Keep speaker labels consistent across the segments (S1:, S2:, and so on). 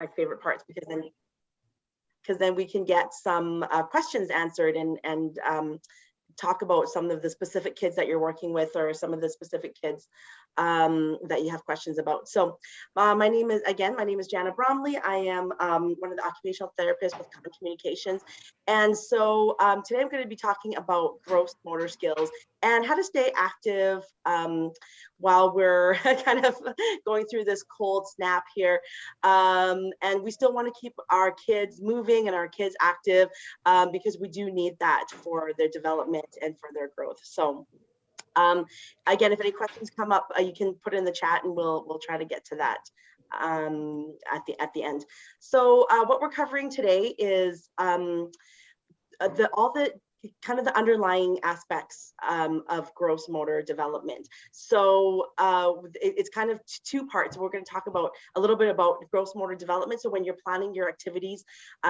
S1: my favorite parts, because then we can get some questions answered and talk about some of the specific kids that you're working with, or some of the specific kids that you have questions about. So my name is Jana Bromley. I am one of the occupational therapists with Common Communications. And so today I'm going to be talking about gross motor skills and how to stay active while we're kind of going through this cold snap here. And we still want to keep our kids moving and our kids active because we do need that for their development and for their growth. So again, if any questions come up, you can put it in the chat and we'll try to get to that at the end. So what we're covering today is all the kind of the underlying aspects of gross motor development. So it's kind of two parts. We're going to talk about a little bit about gross motor development. So when you're planning your activities,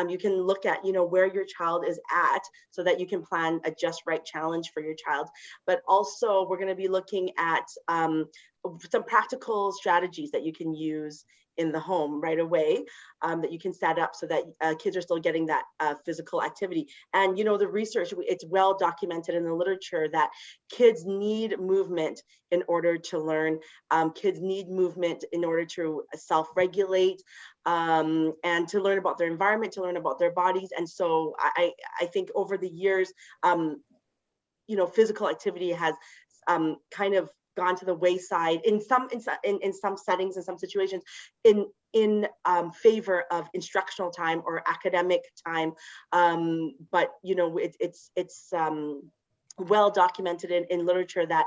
S1: you can look at, where your child is at so that you can plan a just right challenge for your child. But also we're going to be looking at some practical strategies that you can use in the home right away that you can set up so that kids are still getting that physical activity. And the research, it's well documented in the literature that kids need movement in order to learn. Kids need movement in order to self-regulate and to learn about their environment, to learn about their bodies. And so I think over the years, physical activity has kind of gone to the wayside in some settings, in some situations, in favor of instructional time or academic time. But it's well documented in literature that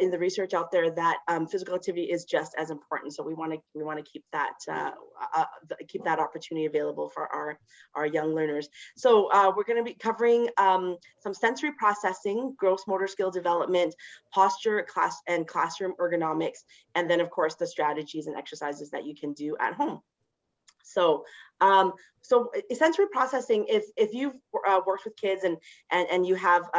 S1: in the research out there that physical activity is just as important. So we want to keep that opportunity available for our young learners. So we're going to be covering some sensory processing, gross motor skill development, posture, and classroom ergonomics, and then of course the strategies and exercises that you can do at home. So sensory processing, if you've worked with kids and you have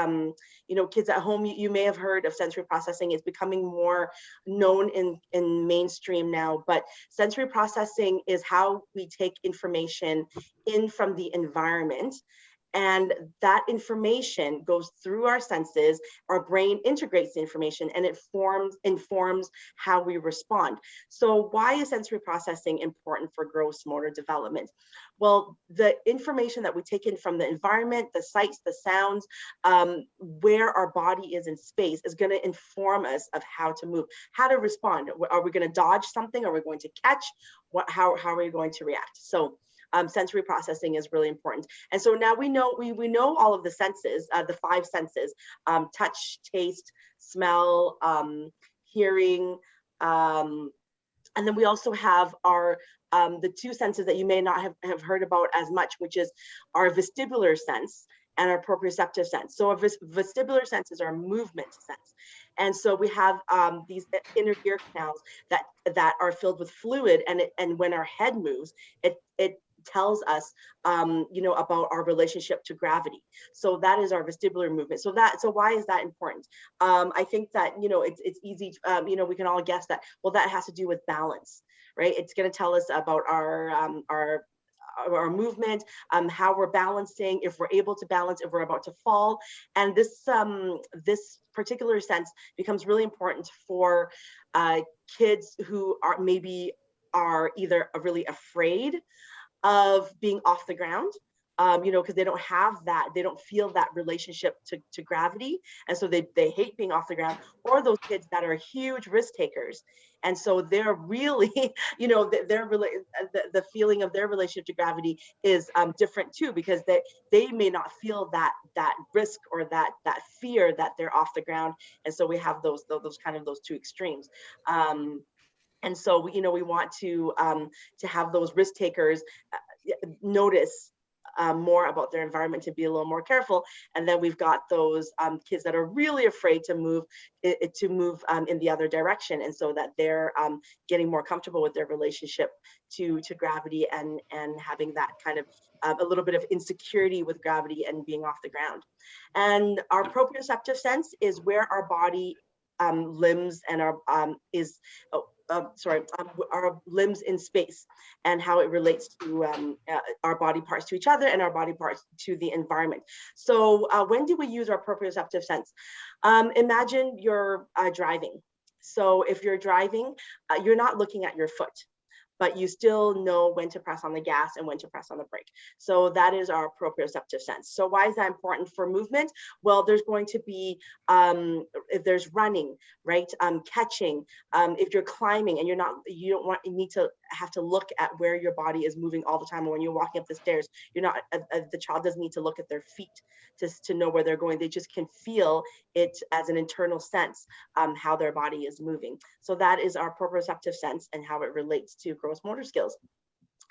S1: kids at home, you may have heard of sensory processing. It's becoming more known in mainstream now, but sensory processing is how we take information in from the environment. And that information goes through our senses, our brain integrates the information, and it informs how we respond. So why is sensory processing important for gross motor development? Well, the information that we take in from the environment, the sights, the sounds, where our body is in space is going to inform us of how to move, how to respond. Are we going to dodge something? Are we going to catch? How are we going to react? So sensory processing is really important. And so now we know all of the senses, the 5 senses, touch, taste, smell, hearing, and then we also have our the 2 senses that you may not have heard about as much, which is our vestibular sense and our proprioceptive sense. So our vestibular sense is our movement sense. And so we have these inner ear canals that are filled with fluid, and when our head moves, it tells us about our relationship to gravity. So that is our vestibular movement. So why is that important? I think that it's easy, we can all guess that, well, that has to do with balance, right? It's going to tell us about our movement, how we're balancing, if we're able to balance, if we're about to fall. And this particular sense becomes really important for kids who are either really afraid of being off the ground, because they don't have that, they don't feel that relationship to gravity, and so they hate being off the ground, or those kids that are huge risk takers, and so they're really, the feeling of their relationship to gravity is different too, because they may not feel that risk or that fear that they're off the ground, and so we have those 2 extremes. And so we want to have those risk takers notice more about their environment, to be a little more careful. And then we've got those kids that are really afraid to move in the other direction, and so that they're getting more comfortable with their relationship to gravity and having that kind of a little bit of insecurity with gravity and being off the ground. And our proprioceptive sense is where our body limbs and our our limbs in space and how it relates to our body parts to each other and our body parts to the environment. So when do we use our proprioceptive sense? Imagine you're driving. So if you're driving, you're not looking at your foot, but you still know when to press on the gas and when to press on the brake. So that is our proprioceptive sense. So why is that important for movement? Well, there's going to be, if there's running, right? Catching, if you're climbing and you need to have to look at where your body is moving all the time. Or when you're walking up the stairs, the child doesn't need to look at their feet just to know where they're going. They just can feel it as an internal sense, how their body is moving. So that is our proprioceptive sense and how it relates to gross motor skills.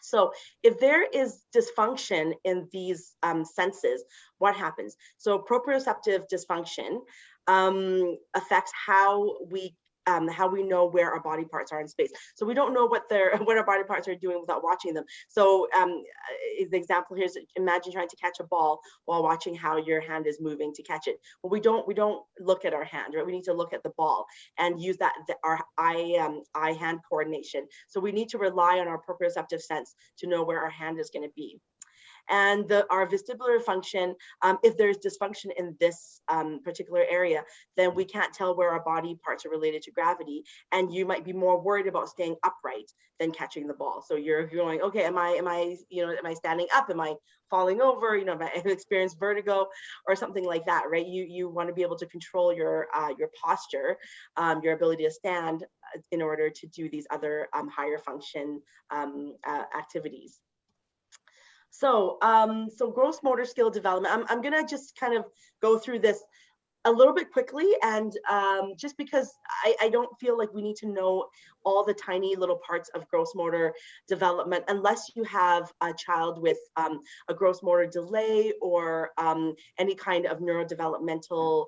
S1: So if there is dysfunction in these senses, what happens? So proprioceptive dysfunction affects how we know where our body parts are in space. So we don't know what our body parts are doing without watching them. So the example here is, imagine trying to catch a ball while watching how your hand is moving to catch it. Well, we don't look at our hand, right? We need to look at the ball and use our eye-hand coordination. So we need to rely on our proprioceptive sense to know where our hand is going to be. And our vestibular function, if there's dysfunction in this particular area, then we can't tell where our body parts are related to gravity. And you might be more worried about staying upright than catching the ball. So you're going, okay, am I standing up? Am I falling over? Am I experiencing vertigo or something like that, right? You want to be able to control your posture, your ability to stand in order to do these other higher function activities. So, so gross motor skill development, I'm going to just kind of go through this a little bit quickly, and just because I don't feel like we need to know all the tiny little parts of gross motor development unless you have a child with a gross motor delay or any kind of neurodevelopmental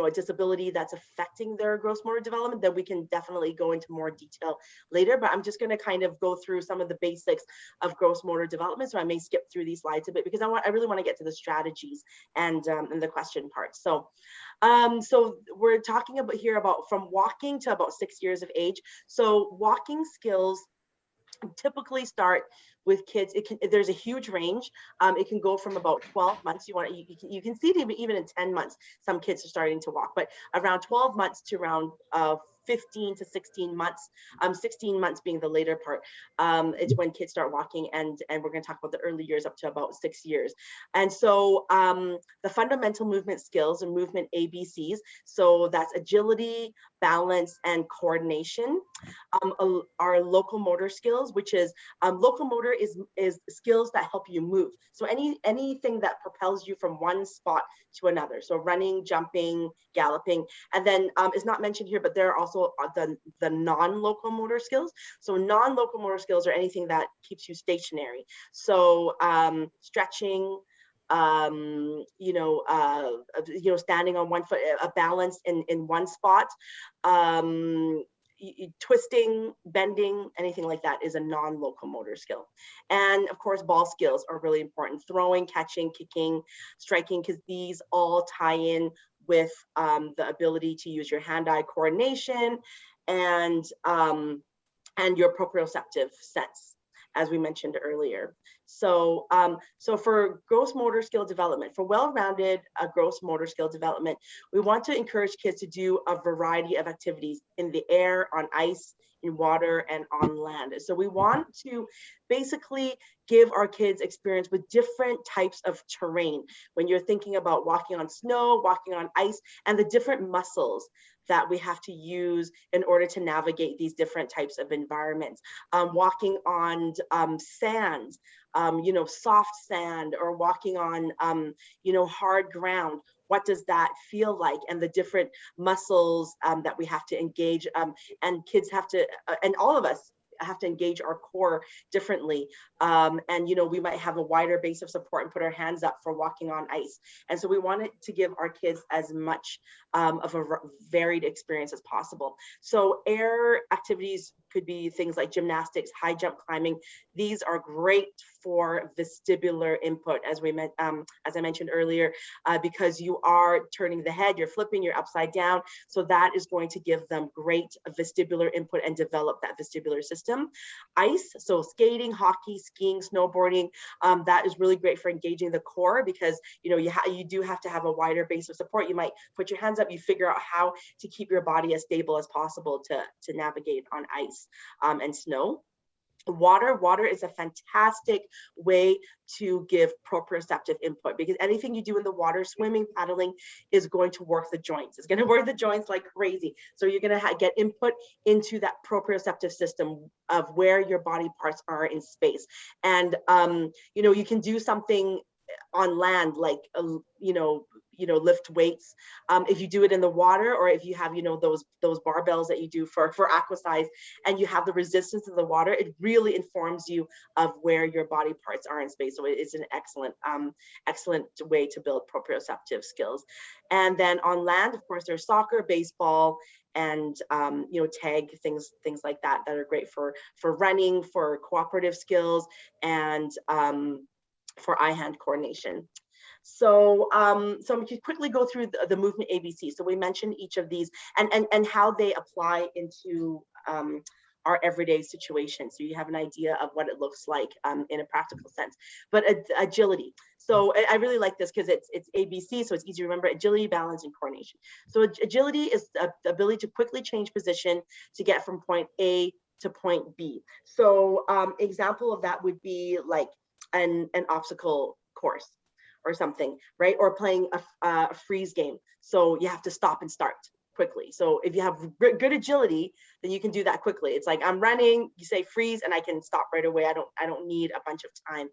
S1: a disability that's affecting their gross motor development. Then we can definitely go into more detail later, but I'm just going to kind of go through some of the basics of gross motor development. So I may skip through these slides a bit because I really want to get to the strategies and the question part. So so we're talking about from walking to about 6 years of age. So walking skills typically start with kids. There's a huge range. It can go from about 12 months. You can see it even in 10 months. Some kids are starting to walk, but around 12 months to around 15 to 16 months, 16 months being the later part. It's when kids start walking, and we're going to talk about the early years up to about 6 years. And so the fundamental movement skills and movement ABCs, so that's agility, balance, and coordination, are locomotor skills, which is locomotor is skills that help you move. So anything that propels you from one spot to another. So running, jumping, galloping, and then it's not mentioned here, but there are also the non-locomotor skills. So non-locomotor skills are anything that keeps you stationary. So stretching, standing on one foot, a balance in one spot, twisting, bending, anything like that is a non-locomotor skill. And of course, ball skills are really important. Throwing, catching, kicking, striking, because these all tie in with the ability to use your hand-eye coordination and your proprioceptive sense, as we mentioned earlier. So, so for gross motor skill development, for well-rounded gross motor skill development, we want to encourage kids to do a variety of activities in the air, on ice, in water, and on land. So we want to basically give our kids experience with different types of terrain. When you're thinking about walking on snow, walking on ice, and the different muscles that we have to use in order to navigate these different types of environments. Walking on sand, soft sand, or walking on, hard ground. What does that feel like? And the different muscles that we have to engage, and kids have to, and all of us have to engage our core differently. And, we might have a wider base of support and put our hands up for walking on ice. And so we wanted to give our kids as much of a varied experience as possible. So air activities could be things like gymnastics, high jump climbing. These are great for vestibular input, as I mentioned earlier, because you are turning the head, you're flipping, you're upside down. So that is going to give them great vestibular input and develop that vestibular system. Ice, so skating, hockey, skiing, snowboarding, that is really great for engaging the core, because you do have to have a wider base of support. You might put your hands up, you figure out how to keep your body as stable as possible to navigate on ice and snow. Water is a fantastic way to give proprioceptive input, because anything you do in the water, swimming, paddling, is going to work the joints. It's going to work the joints like crazy. So you're going to get input into that proprioceptive system of where your body parts are in space. And you can do something on land, like lift weights. If you do it in the water, or if you have those barbells that you do for aquasize, and you have the resistance of the water, it really informs you of where your body parts are in space. So it's an excellent way to build proprioceptive skills. And then on land, of course, there's soccer, baseball, and tag, things like that are great for running, for cooperative skills, and for eye-hand coordination. So I'm going to quickly go through the movement ABC. So we mentioned each of these and how they apply into our everyday situation. So you have an idea of what it looks like in a practical sense. But agility. So I really like this because it's ABC, so it's easy to remember: agility, balance, and coordination. So agility is the ability to quickly change position to get from point A to point B. So example of that would be like an obstacle course or something, right? Or playing a freeze game. So you have to stop and start quickly. So if you have good agility, then you can do that quickly. It's like, I'm running, you say freeze, and I can stop right away. I don't need a bunch of time.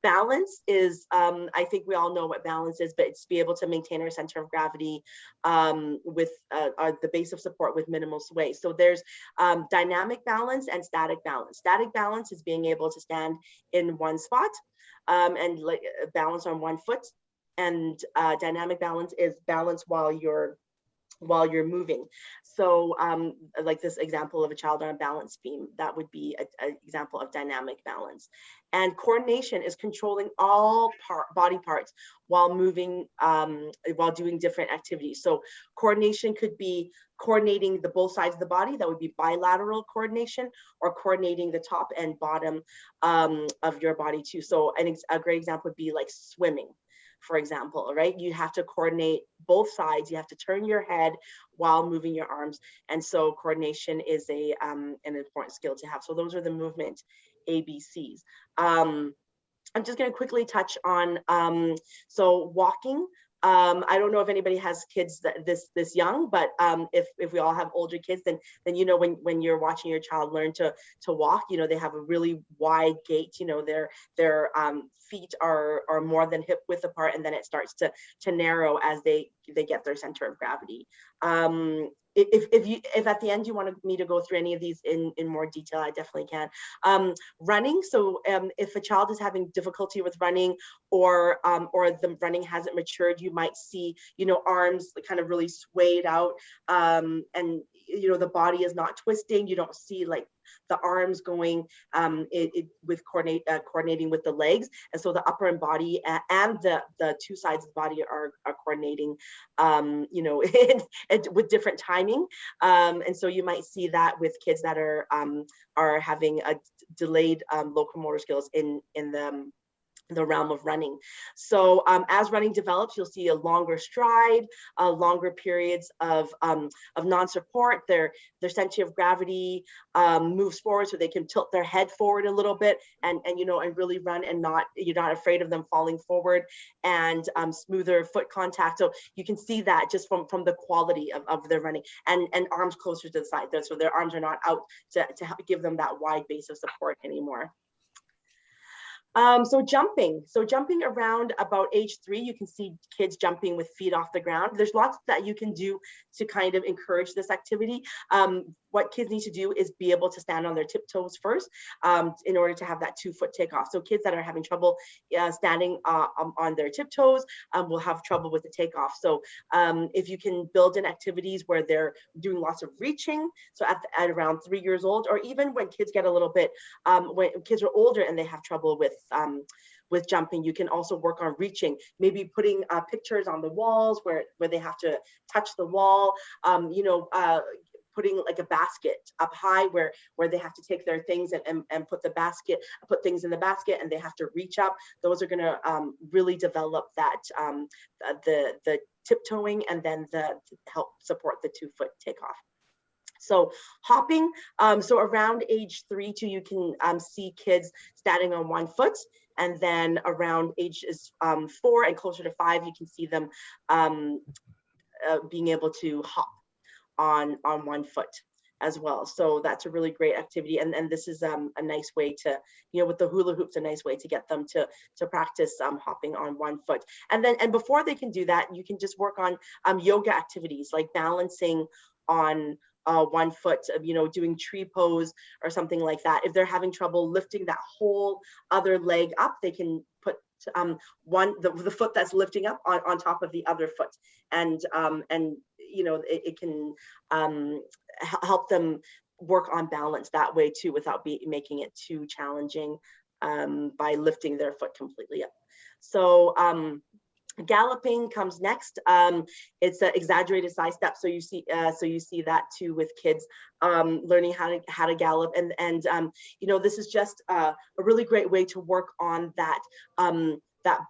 S1: Balance is, I think we all know what balance is, but it's to be able to maintain our center of gravity with the base of support with minimal sway. So there's dynamic balance and static balance. Static balance is being able to stand in one spot and balance on one foot. And dynamic balance is balance while you're moving. So like this example of a child on a balance beam, that would be an example of dynamic balance. And coordination is controlling all body parts while moving, while doing different activities. So coordination could be coordinating the both sides of the body. That would be bilateral coordination, or coordinating the top and bottom of your body too. So a great example would be like swimming, for example, right? You have to coordinate both sides. You have to turn your head while moving your arms. And so coordination is an important skill to have. So those are the movement ABCs. I'm just going to quickly touch on, so walking. I don't know if anybody has kids this young, but if we all have older kids, then when you're watching your child learn to walk, they have a really wide gait. Their feet are more than hip width apart, and then it starts to narrow as they get their center of gravity. If at the end you want me to go through any of these in more detail, I definitely can. Running. So if a child is having difficulty with running, or the running hasn't matured, you might see arms kind of really swayed out, and the body is not twisting. You don't see like the arms going with coordinating with the legs, and so the upper and body and the two sides of the body are coordinating, with different timing, and so you might see that with kids that are having a delayed locomotor skills in the realm of running. So as running develops, you'll see a longer stride, longer periods of non-support. Their center of gravity moves forward, so they can tilt their head forward a little bit and really run, and you're not afraid of them falling forward, and smoother foot contact. So you can see that just from the quality of their running, and arms closer to the side, so their arms are not out to help give them that wide base of support anymore. So jumping around about age 3, you can see kids jumping with feet off the ground. There's lots that you can do to kind of encourage this activity. what kids need to do is be able to stand on their tiptoes first in order to have that 2-foot takeoff. So kids that are having trouble standing on their tiptoes will have trouble with the takeoff. So if you can build in activities where they're doing lots of reaching, so at around 3 years old, or even when kids get a little bit, when kids are older and they have trouble with jumping, you can also work on reaching, maybe putting pictures on the walls where they have to touch the wall, putting like a basket up high where they have to take their things and put things in the basket, and they have to reach up. Those are going to really develop that the tiptoeing, and then help support the 2-foot takeoff. So hopping, so around age 3 to you can see kids standing on 1 foot, and then around ages 4 and closer to 5, you can see them being able to hop on 1 foot as well. So that's a really great activity, and this is a nice way to, with the hula hoops, a nice way to get them to practice hopping on 1 foot. And before they can do that, you can just work on yoga activities like balancing on 1 foot, doing tree pose or something like that. If they're having trouble lifting that whole other leg up, they can put the foot that's lifting up on top of the other foot, and it can help them work on balance that way too, without making it too challenging by lifting their foot completely up. So galloping comes next. It's an exaggerated side step, so you see that too with kids learning how to gallop, and this is just a really great way to work on that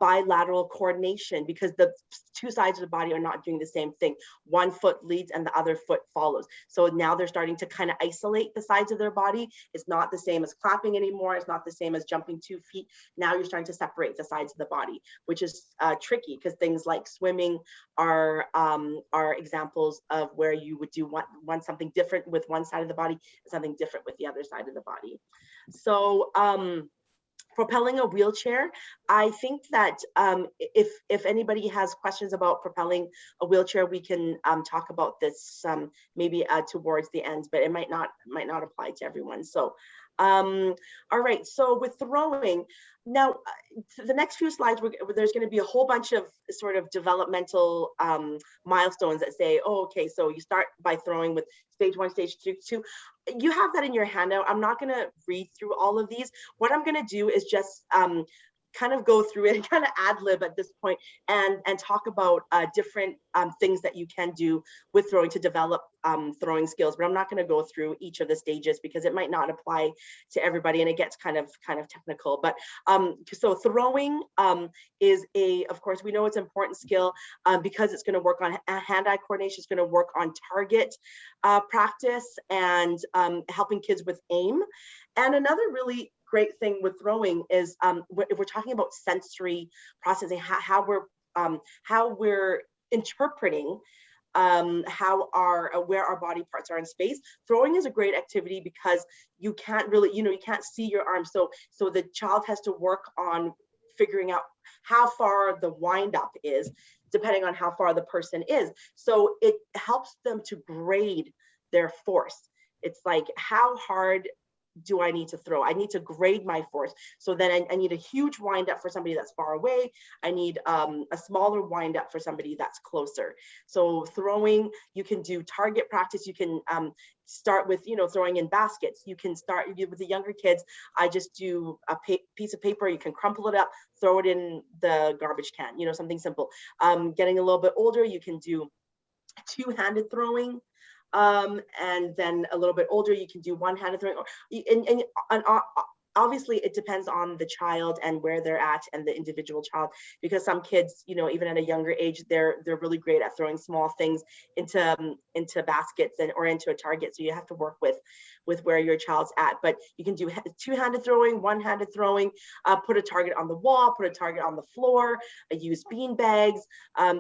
S1: bilateral coordination, because the 2 sides of the body are not doing the same thing. 1 foot leads and the other foot follows. So now they're starting to kind of isolate the sides of their body. It's not the same as clapping anymore. It's not the same as jumping 2 feet. Now you're starting to separate the sides of the body, which is tricky, because things like swimming are examples of where you would do something different with one side of the body and something different with the other side of the body. So propelling a wheelchair, I think that if anybody has questions about propelling a wheelchair, we can talk about this maybe towards the end, but it might not apply to everyone. So all right, so with throwing, now the next few slides, there's going to be a whole bunch of sort of developmental milestones that say, oh, okay, so you start by throwing with stage 1, stage 2. You have that in your handout. I'm not going to read through all of these. What I'm going to do is just kind of go through it and kind of ad lib at this point, and talk about different things that you can do with throwing to develop throwing skills. But I'm not going to go through each of the stages because it might not apply to everybody, and it gets kind of technical. But so throwing is of course, we know it's an important skill because it's going to work on hand-eye coordination. It's going to work on target practice and helping kids with aim. And another really great thing with throwing is if we're talking about sensory processing, how we're interpreting where our body parts are in space. Throwing is a great activity because you can't really, you can't see your arms. So the child has to work on figuring out how far the wind up is, depending on how far the person is. So it helps them to grade their force. It's like, how hard do I need to throw? I need to grade my force. So then I need a huge wind up for somebody that's far away. I need a smaller wind up for somebody that's closer. So throwing, you can do target practice. You can start with, throwing in baskets. You can start with the younger kids. I just do a piece of paper. You can crumple it up, throw it in the garbage can, something simple. Getting a little bit older, you can do 2-handed throwing. And then a little bit older, you can do 1-handed throwing. And obviously, it depends on the child and where they're at and the individual child, because some kids, even at a younger age, they're really great at throwing small things into baskets or into a target. So you have to work with where your child's at. But you can do 2-handed throwing, 1-handed throwing, put a target on the wall, put a target on the floor, use bean bags.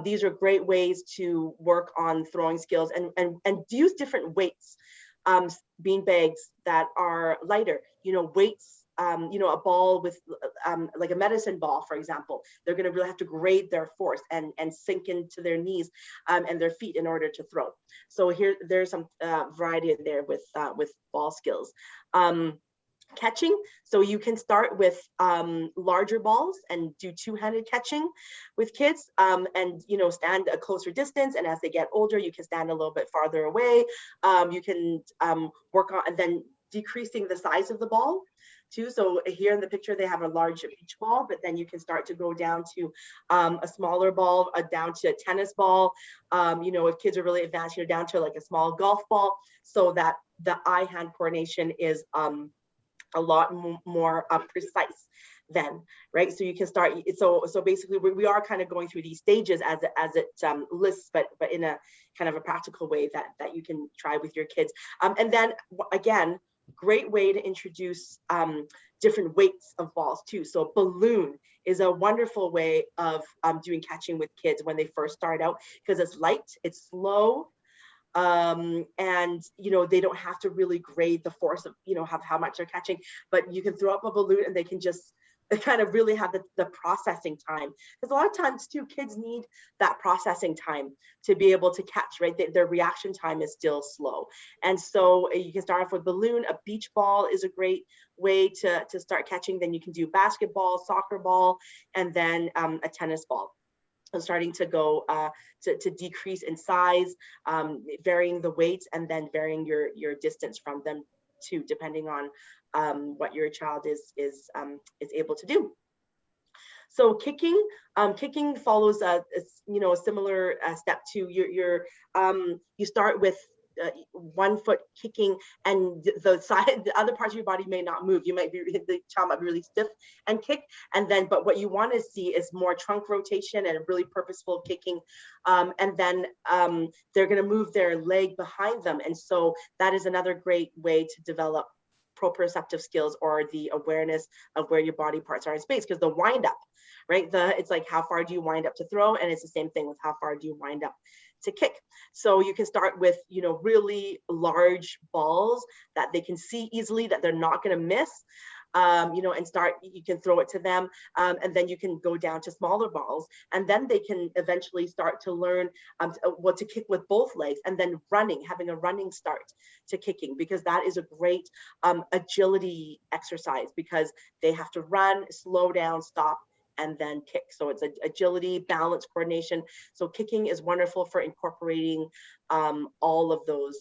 S1: These are great ways to work on throwing skills and use different weights. Bean bags that are lighter, weights, a ball with like a medicine ball, for example, they're going to really have to grade their force and sink into their knees and their feet in order to throw. So there's some variety there with ball skills. Catching, so you can start with larger balls and do two-handed catching with kids, and stand a closer distance, and as they get older you can stand a little bit farther away. You can work on, and then decreasing the size of the ball too. So here in the picture they have a large beach ball, but then you can start to go down to a smaller ball, down to a tennis ball, if kids are really advanced, down to like a small golf ball, so that the eye-hand coordination is a lot more precise then, right? So you can start, so basically we are kind of going through these stages as it lists, but in a kind of a practical way that you can try with your kids. And then again, great way to introduce different weights of balls too. So balloon is a wonderful way of doing catching with kids when they first start out, because it's light, it's slow, and they don't have to really grade the force of how much they're catching, but you can throw up a balloon and they can just kind of really have the processing time, because a lot of times too kids need that processing time to be able to catch, right? Their reaction time is still slow, and so you can start off with balloon. A beach ball is a great way to start catching. Then you can do basketball, soccer ball, and then a tennis ball. Starting to go to decrease in size, varying the weights, and then varying your distance from them too, depending on what your child is able to do. So kicking follows a similar step to you start with 1 foot kicking, and the other parts of your body may not move. The child might be really stiff and kick, and then but what you want to see is more trunk rotation and a really purposeful kicking, and then they're going to move their leg behind them, and so that is another great way to develop proprioceptive skills, or the awareness of where your body parts are in space, because the wind up, right? It's like, how far do you wind up to throw? And it's the same thing with how far do you wind up to kick. So you can start with, really large balls that they can see easily, that they're not going to miss, and you can throw it to them, and then you can go down to smaller balls, and then they can eventually start to learn what to kick with both legs, and then having a running start to kicking, because that is a great agility exercise, because they have to run, slow down, stop, and then kick. So it's agility, balance, coordination. So kicking is wonderful for incorporating all those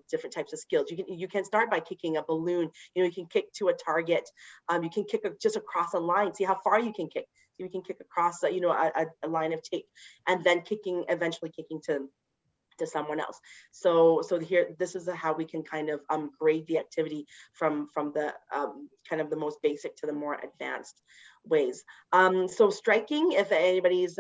S1: different types of skills. You can start by kicking a balloon. You can kick to a target. You can kick just across a line. See how far you can kick. So you can kick across a line of tape, and then eventually kicking to someone else. So here, this is how we can kind of grade the activity from the kind of the most basic to the more advanced ways. So striking, if anybody's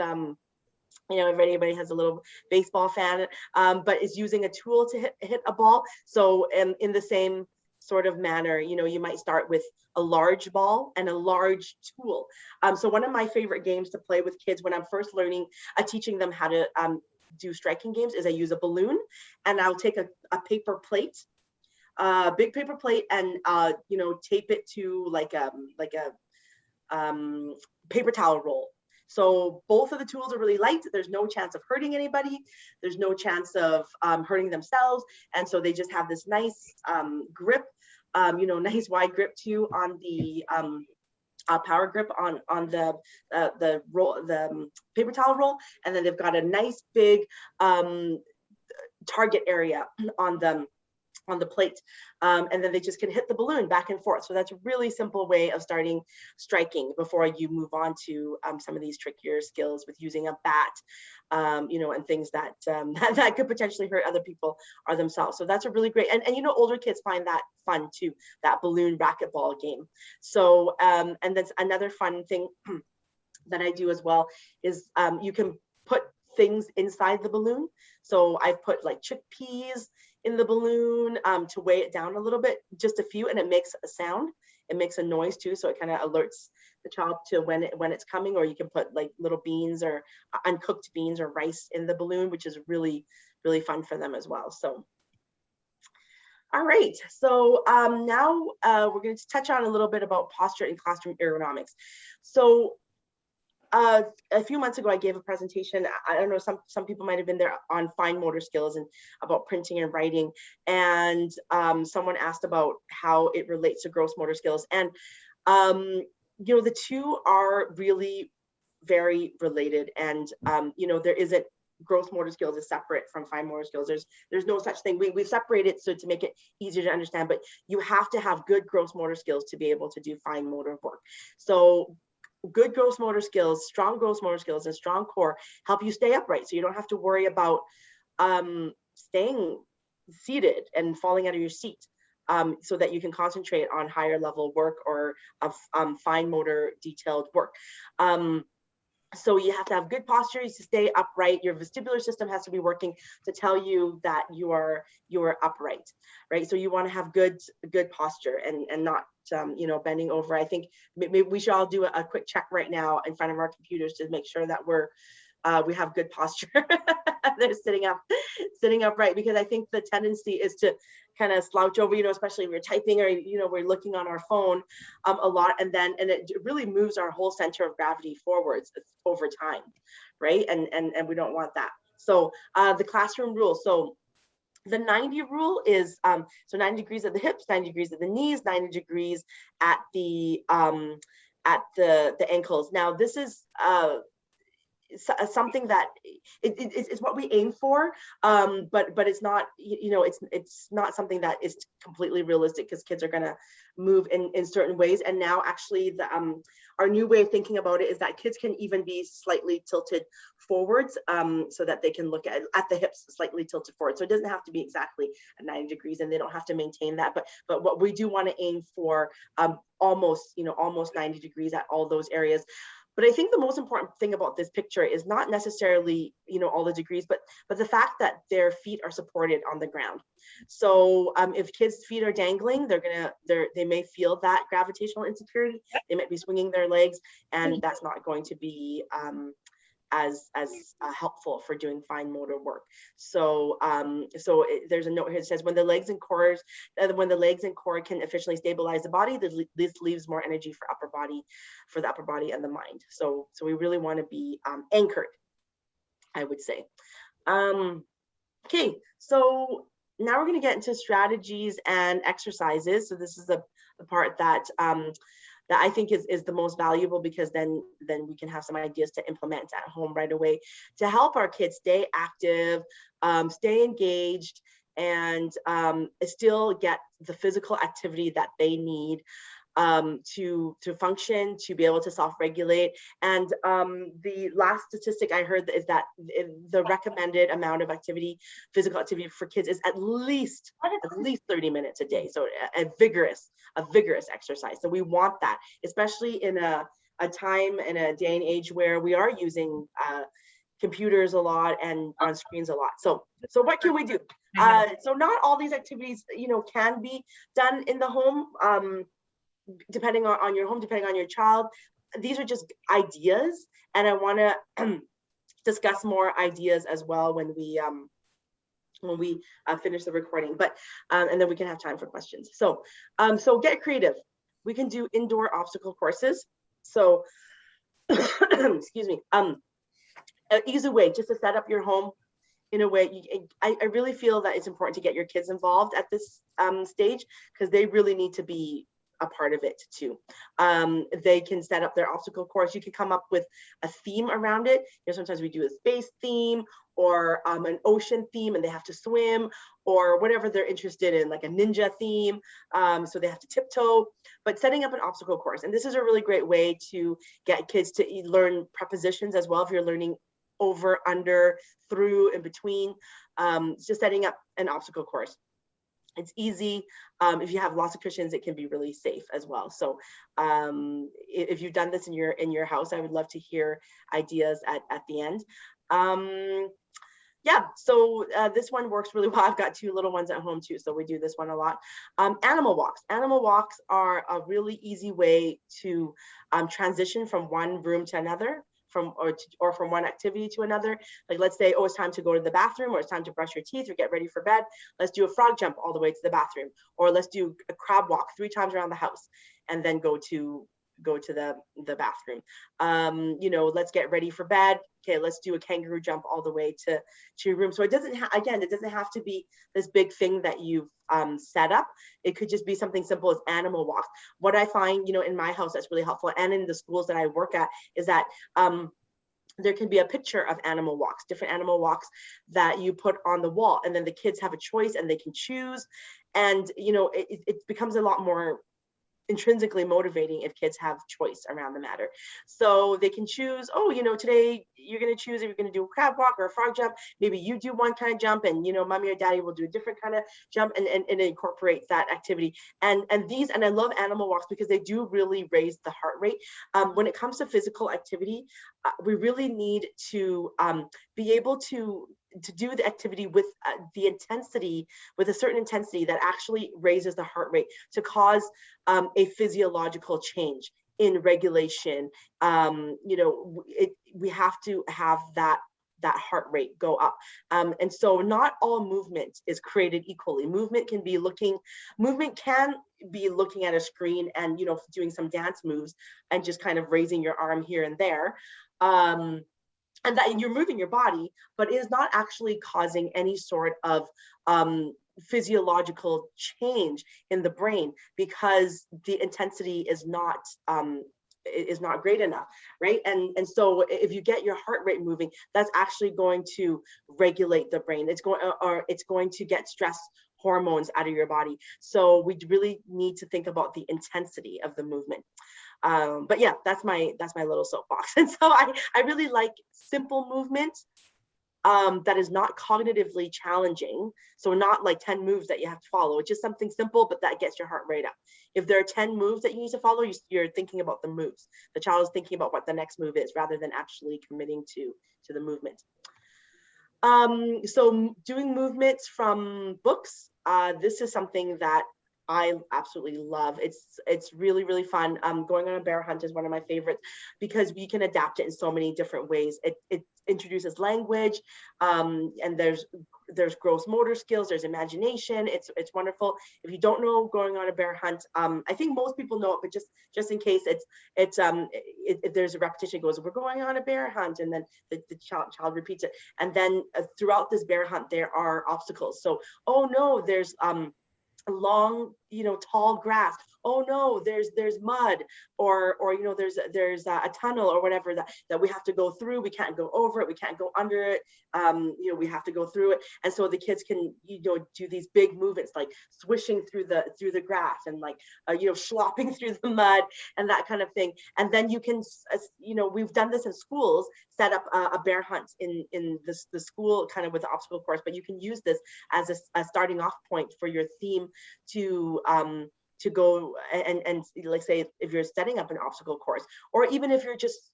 S1: if anybody has a little baseball fan, but is using a tool to hit a ball. So in the same sort of manner, you might start with a large ball and a large tool. So one of my favorite games to play with kids when I'm first teaching them how to do striking games is I use a balloon, and I'll take a paper plate, big paper plate, and tape it to like a paper towel roll. So both of the tools are really light. There's no chance of hurting anybody. There's no chance of hurting themselves. And so they just have this nice grip, nice wide grip too on the power grip on the paper towel roll. And then they've got a nice big target area on the plate, and then they just can hit the balloon back and forth. So that's a really simple way of starting striking before you move on to some of these trickier skills with using a bat, and things that that could potentially hurt other people or themselves. So that's a really great, and older kids find that fun too, that balloon racquetball game. So and that's another fun thing that I do as well is you can put things inside the balloon. So I've put like chickpeas in the balloon to weigh it down a little bit, just a few, and it makes a sound. It makes a noise too, so it kind of alerts the child to when it's coming. Or you can put like little beans or uncooked beans or rice in the balloon, which is really, really fun for them as well. So All right, so now we're going to touch on a little bit about posture and classroom ergonomics. So a few months ago, I gave a presentation. I don't know, some people might have been there, on fine motor skills and about printing and writing. And someone asked about how it relates to gross motor skills. And, you know, the two are really very related. And, you know, there isn't, gross motor skills is separate from fine motor skills. There's no such thing. We've separated so to make it easier to understand, but you have to have good gross motor skills to be able to do fine motor work. So good gross motor skills, strong gross motor skills, and strong core help you stay upright. So you don't have to worry about staying seated and falling out of your seat, so that you can concentrate on higher level work or fine motor detailed work. So you have to have good posture to stay upright. Your vestibular system has to be working to tell you that you are upright, right? So you want to have good posture and not you know, bending over. I think maybe we should all do a quick check right now in front of our computers to make sure that we have good posture. They're sitting upright, because I think the tendency is to kind of slouch over, you know, especially if we're typing or, you know, we're looking on our phone a lot, and it really moves our whole center of gravity forwards over time, right? And we don't want that. So the classroom rule. So the 90 rule is so 90 degrees at the hips, 90 degrees at the knees, 90 degrees at the ankles. Now this is something that it's what we aim for, but it's not, you know, it's not something that is completely realistic, because kids are going to move in certain ways. And now actually our new way of thinking about it is that kids can even be slightly tilted forwards, so that they can look at the hips slightly tilted forward. So it doesn't have to be exactly at 90 degrees, and they don't have to maintain that, but what we do want to aim for, almost 90 degrees at all those areas. But I think the most important thing about this picture is not necessarily, you know, all the degrees, but the fact that their feet are supported on the ground. So if kids' feet are dangling, they may feel that gravitational insecurity. They might be swinging their legs, and that's not going to be as helpful for doing fine motor work. So there's a note here that says, when the legs and core can efficiently stabilize the body, this leaves more energy for the upper body and the mind. So we really want to be anchored, I would say. Okay, so now we're going to get into strategies and exercises. So this is the part that I think is the most valuable, because then we can have some ideas to implement at home right away to help our kids stay active, stay engaged, and still get the physical activity that they need to function, to be able to self-regulate. And the last statistic I heard is that the recommended amount of physical activity for kids is at least 30 minutes a day. So a vigorous exercise. So we want that, especially in a time and a day and age where we are using computers a lot and on screens a lot. So what can we do? So not all these activities, you know, can be done in the home. Depending on your home, depending on your child. These are just ideas, and I want to discuss more ideas as well when we finish the recording. But and then we can have time for questions. So get creative. We can do indoor obstacle courses. So excuse me. An easy way just to set up your home in a way. I really feel that it's important to get your kids involved at this stage, because they really need to be a part of it too. They can set up their obstacle course. You can come up with a theme around it. You know, sometimes we do a space theme or an ocean theme, and they have to swim, or whatever they're interested in, like a ninja theme. So they have to tiptoe, but setting up an obstacle course. And this is a really great way to get kids to learn prepositions as well. If you're learning over, under, through, in between, just setting up an obstacle course. It's easy. If you have lots of cushions, it can be really safe as well. So if you've done this in your house, I would love to hear ideas at the end. Yeah, so this one works really well. I've got 2 little ones at home too, so we do this one a lot. Animal walks. Animal walks are a really easy way to transition from one room to another, or from one activity to another. Like let's say, oh, it's time to go to the bathroom, or it's time to brush your teeth or get ready for bed. Let's do a frog jump all the way to the bathroom, or let's do a crab walk 3 times around the house and then go to the bathroom. Let's get ready for bed. Okay, let's do a kangaroo jump all the way to your room. So it doesn't it doesn't have to be this big thing that you've set up. It could just be something simple as animal walks. What I find, in my house that's really helpful, and in the schools that I work at, is that there can be a picture of animal walks, different animal walks that you put on the wall, and then the kids have a choice and they can choose. And it becomes a lot more intrinsically motivating if kids have choice around the matter. So they can choose, today you're going to choose if you're going to do a crab walk or a frog jump. Maybe you do one kind of jump, and mommy or daddy will do a different kind of jump, and incorporate that activity. And I love animal walks because they do really raise the heart rate. When it comes to physical activity, we really need to be able to do the activity with with a certain intensity that actually raises the heart rate to cause a physiological change in regulation. We have to have that heart rate go up. And so not all movement is created equally. Movement can be looking at a screen and, doing some dance moves and just kind of raising your arm here and there. And that you're moving your body, but it is not actually causing any sort of physiological change in the brain because the intensity is not great enough, right? And so if you get your heart rate moving, that's actually going to regulate the brain. It's going to get stress hormones out of your body. So we really need to think about the intensity of the movement. But yeah, that's my little soapbox. And so I really like simple movement that is not cognitively challenging. So not like 10 moves that you have to follow. It's just something simple, but that gets your heart rate up. If there are 10 moves that you need to follow, you're thinking about the moves. The child is thinking about what the next move is rather than actually committing to the movement. So doing movements from books, this is something that I absolutely love. It's really, really fun. Going on a bear hunt is one of my favorites because we can adapt it in so many different ways. It introduces language, and there's gross motor skills, there's imagination. It's wonderful. If you don't know going on a bear hunt, I think most people know it, but just in case, there's a repetition. It goes, we're going on a bear hunt, and then the child repeats it. And then throughout this bear hunt, there are obstacles. So, oh no, there's long, tall grass. Oh no, there's mud, or there's a tunnel or whatever that we have to go through. We can't go over it. We can't go under it. We have to go through it. And so the kids can, do these big movements like swishing through the grass and like, slopping through the mud and that kind of thing. And then you can, we've done this in schools, set up a bear hunt in the school kind of with the obstacle course, but you can use this as a starting off point for your theme to go and like say if you're setting up an obstacle course, or even if you're just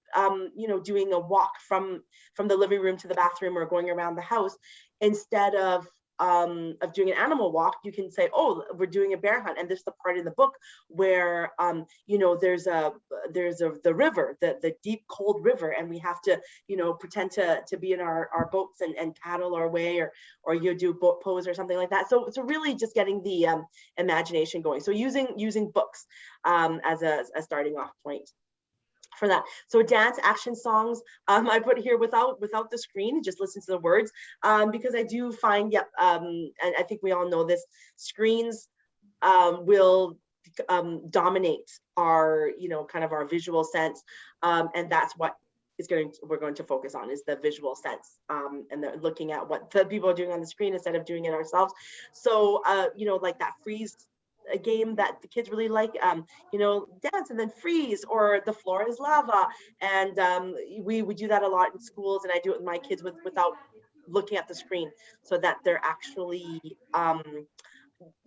S1: doing a walk from the living room to the bathroom or going around the house, instead of doing an animal walk, you can say, oh, we're doing a bear hunt. And this is the part in the book where there's the river, the deep cold river, and we have to pretend to be in our boats and paddle our way, or you do boat pose or something like that. So really just getting the imagination going. So using books as a starting off point for that. So dance action songs, I put here without the screen, just listen to the words, because I do find, and I think we all know this, screens will dominate our, kind of our visual sense, and that's what we're going to focus on, is the visual sense, and they're looking at what the people are doing on the screen instead of doing it ourselves. So, like that freeze a game that the kids really like, dance and then freeze, or the floor is lava. And we do that a lot in schools, and I do it with my kids without looking at the screen, so that they're actually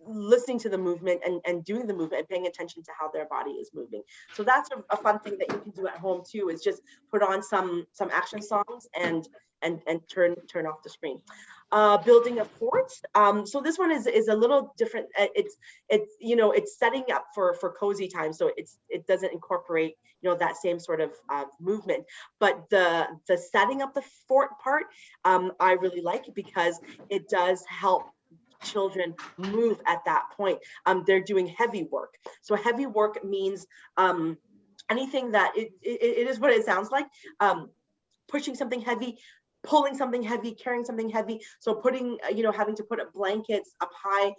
S1: listening to the movement and doing the movement and paying attention to how their body is moving. So that's a fun thing that you can do at home too, is just put on some action songs and turn off the screen. Building a fort. So this one is a little different. It's setting up for cozy time, so it doesn't incorporate that same sort of movement. But the setting up the fort part, I really like, because it does help children move at that point. They're doing heavy work. So heavy work means anything that it is what it sounds like. Pushing something heavy, pulling something heavy, carrying something heavy. So putting, having to put up blankets up high,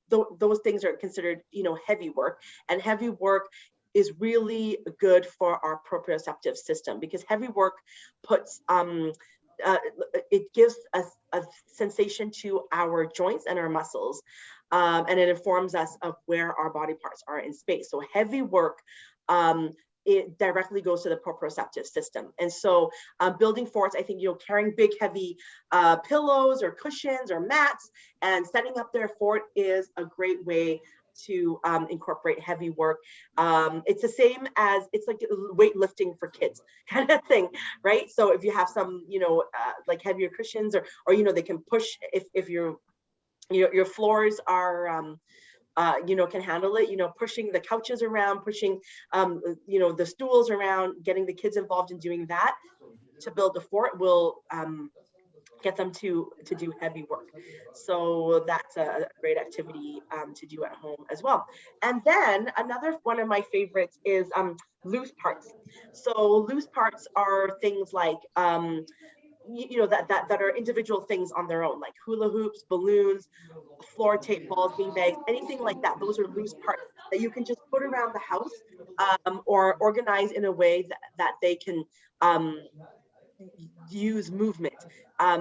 S1: those things are considered, heavy work. And heavy work is really good for our proprioceptive system, because heavy work puts, it gives a sensation to our joints and our muscles, and it informs us of where our body parts are in space. So heavy work, it directly goes to the proprioceptive system. And so building forts, I think, carrying big, heavy pillows or cushions or mats and setting up their fort is a great way to incorporate heavy work. It's the same as, it's like weightlifting for kids kind of thing, right? So if you have some, like heavier cushions, or they can push, if your floors are, can handle it, pushing the couches around, pushing, the stools around, getting the kids involved in doing that to build a fort will get them to do heavy work. So that's a great activity to do at home as well. And then another one of my favorites is loose parts. So loose parts are things like, that are individual things on their own, like hula hoops, balloons, floor tape balls, bean bags, anything like that. Those are loose parts that you can just put around the house, or organize in a way that they can use movement.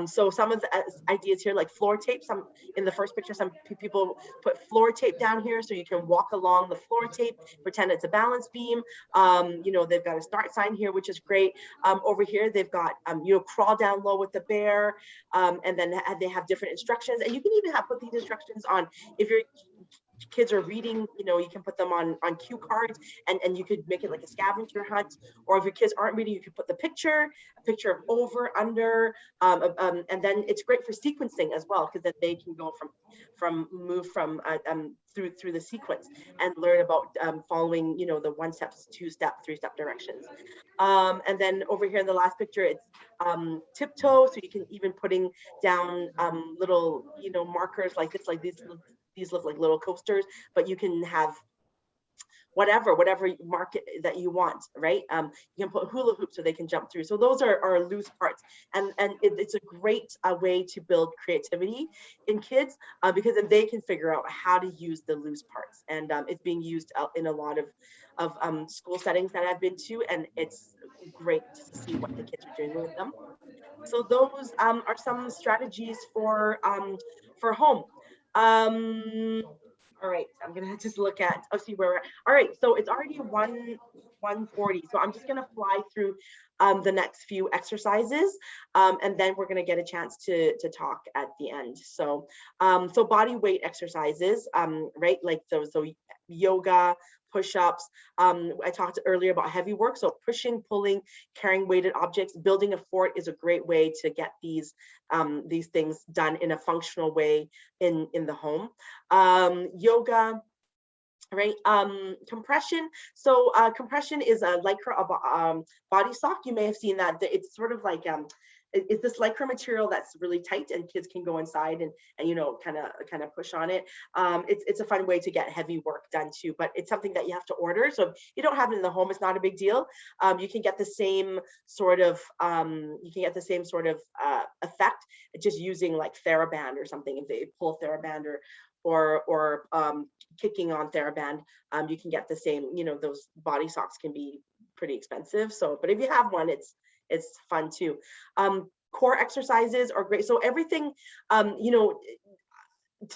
S1: So some of the ideas here, like floor tape, some in the first picture, some people put floor tape down here so you can walk along the floor tape, pretend it's a balance beam. They've got a start sign here, which is great. Over here, they've got, crawl down low with the bear, and then they have different instructions. And you can even put these instructions on, if your kids are reading, you can put them on cue cards, and you could make it like a scavenger hunt. Or if your kids aren't reading, you could put a picture of over, under, and then it's great for sequencing as well, because then they can go move from through the sequence and learn about following, the 1-step, 2-step, 3-step directions. And then over here in the last picture, it's tiptoe, so you can even putting down little, markers like this, like these look like little coasters, but you can have whatever market that you want, right? You can put hula hoops so they can jump through. So those are loose parts, and it's a great way to build creativity in kids, because then they can figure out how to use the loose parts. And it's being used in a lot of school settings that I've been to, and it's great to see what the kids are doing with them. So those are some strategies for home. All right, I'm gonna just look at, see where we're at. All right, so it's already 1:40. So I'm just gonna fly through the next few exercises, and then we're gonna get a chance to talk at the end. So so body weight exercises, right? Like those, so yoga, push-ups. I talked earlier about heavy work, so pushing, pulling, carrying weighted objects. Building a fort is a great way to get these things done in a functional way in the home. Yoga, right? Compression. So compression is a lycra body sock. You may have seen that. It's sort of like it's this lycra material that's really tight, and kids can go inside and kind of push on it. It's a fun way to get heavy work done too, but it's something that you have to order. So if you don't have it in the home, it's not a big deal. You can get the same sort of effect just using like TheraBand or something. If they pull TheraBand or kicking on TheraBand, you can get the same. Those body socks can be pretty expensive. So, but if you have one, it's fun too. Core exercises are great. So everything, to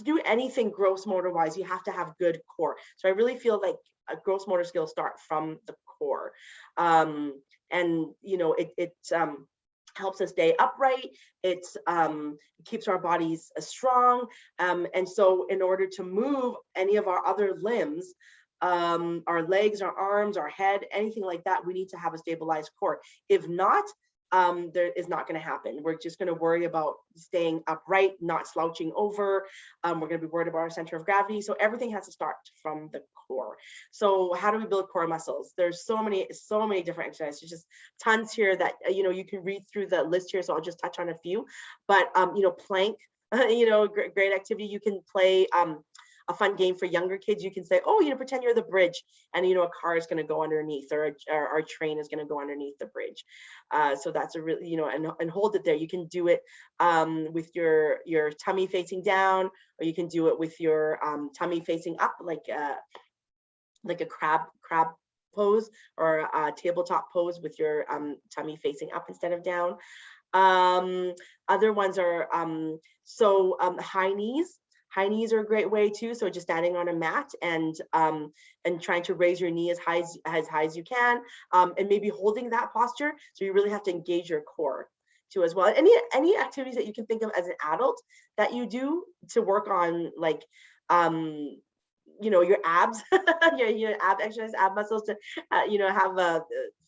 S1: do anything gross motor wise, you have to have good core. So I really feel like a gross motor skills start from the core. And it helps us stay upright. It keeps our bodies strong. And so in order to move any of our other limbs, our legs, our arms, our head, anything like that, we need to have a stabilized core. If not, there is not going to happen. We're just going to worry about staying upright, not slouching over. We're going to be worried about our center of gravity. So everything has to start from the core. So how do we build core muscles? There's so many different exercises. There's just tons here that, you can read through the list here. So I'll just touch on a few, but, plank, great activity. You can play, a fun game for younger kids. You can say, oh, pretend you're the bridge, and a car is going to go underneath, or a train is going to go underneath the bridge. So that's a really, and hold it there. You can do it with your tummy facing down, or you can do it with your tummy facing up, like a crab pose, or a tabletop pose with your tummy facing up instead of down. Other ones are high knees. High knees are a great way too. So just standing on a mat and trying to raise your knee as high as you can, and maybe holding that posture. So you really have to engage your core too as well. Any activities that you can think of as an adult that you do to work on, like your abs, your ab exercise, ab muscles to have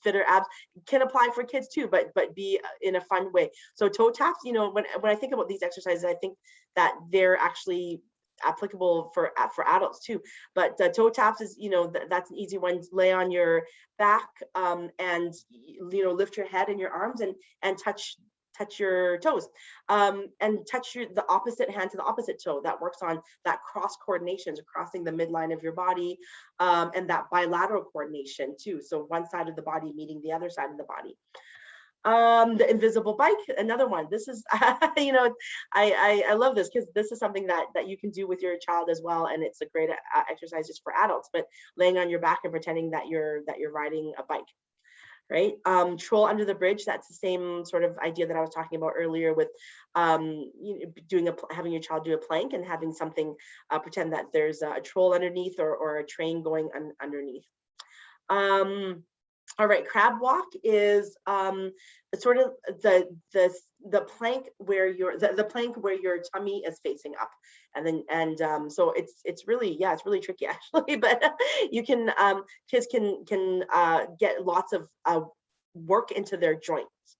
S1: fitter abs, can apply for kids too, but be in a fun way. So toe taps, when I think about these exercises, I think that they're actually applicable for adults too. But toe taps is, that's an easy one. Lay on your back, and lift your head and your arms, and touch your toes, and touch the opposite hand to the opposite toe. That works on that cross coordination, so crossing the midline of your body, and that bilateral coordination too. So one side of the body meeting the other side of the body. The invisible bike, another one. This is, I love this, because this is something that you can do with your child as well, and it's a great exercise just for adults. But laying on your back and pretending that you're riding a bike. Right? Troll under the bridge, that's the same sort of idea that I was talking about earlier with having your child do a plank and having something, pretend that there's a troll underneath, or a train going underneath. All right, crab walk is sort of the plank where your tummy is facing up, and so it's really tricky actually, but you can kids can get lots of work into their joints,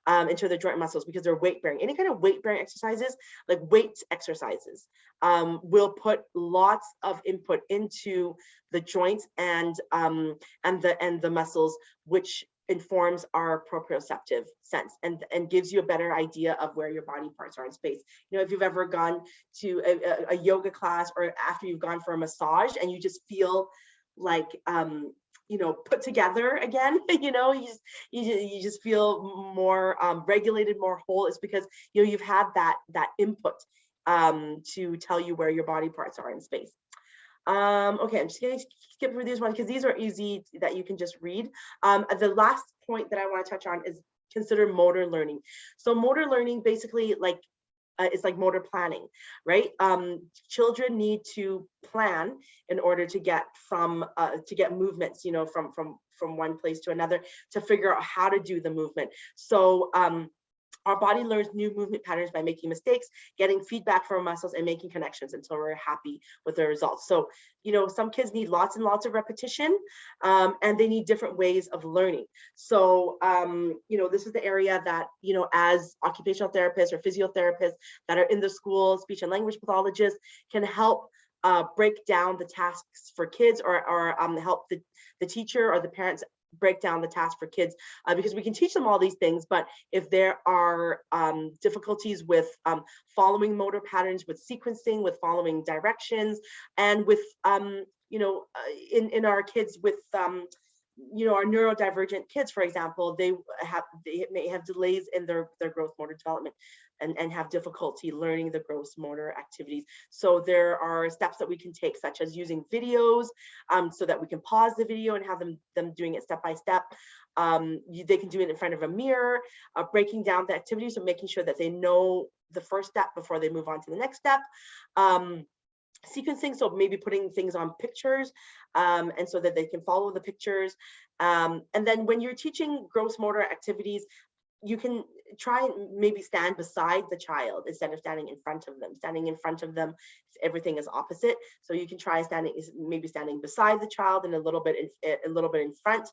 S1: into the joint muscles, because they're weight bearing. Any kind of weight bearing exercises, like weight exercises, will put lots of input into the joints and the muscles, which informs our proprioceptive sense and gives you a better idea of where your body parts are in space. If you've ever gone to a yoga class, or after you've gone for a massage, and you just feel like put together again, you just feel more regulated, more whole. It's because you've had that input to tell you where your body parts are in space. Okay, I'm just going to skip through these ones because these are easy that you can just read. The last point that I want to touch on is consider motor learning. So motor learning basically it's like motor planning, right? Children need to plan in order to get movements, from one place to another, to figure out how to do the movement. So our body learns new movement patterns by making mistakes, getting feedback from our muscles, and making connections until we're happy with the results. So, some kids need lots and lots of repetition, and they need different ways of learning. So, this is the area that, as occupational therapists or physiotherapists that are in the school, speech and language pathologists, can help break down the tasks for kids, or help the teacher or the parents break down the task for kids, because we can teach them all these things, but if there are difficulties with following motor patterns, with sequencing, with following directions, and with in our kids with our neurodivergent kids, for example, they may have delays in their growth motor development, and have difficulty learning the gross motor activities. So there are steps that we can take, such as using videos, so that we can pause the video and have them doing it step by step. They can do it in front of a mirror, breaking down the activities, so making sure that they know the first step before they move on to the next step. Sequencing, so maybe putting things on pictures, and so that they can follow the pictures. And then when you're teaching gross motor activities, you can try and maybe stand beside the child instead of standing in front of them. Standing in front of them, everything is opposite. So you can try standing beside the child and a little bit in front.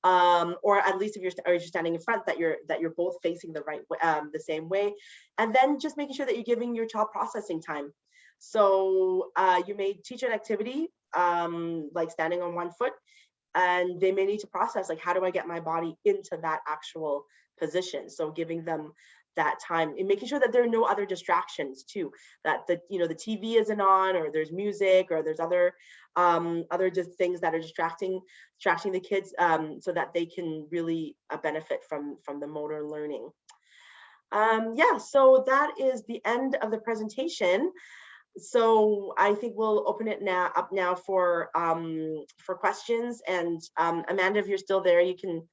S1: or at least if you're standing in front, that you're both facing the right way, the same way. And then just making sure that you're giving your child processing time. So you may teach an activity like standing on one foot, and they may need to process, like, how do I get my body into that actual position? So giving them that time and making sure that there are no other distractions too, that the TV isn't on, or there's music, or there's other just things that are distracting the kids, so that they can really benefit from the motor learning. Yeah, so that is the end of the presentation. So I think we'll open it up now for questions. And Amanda, if you're still there, you can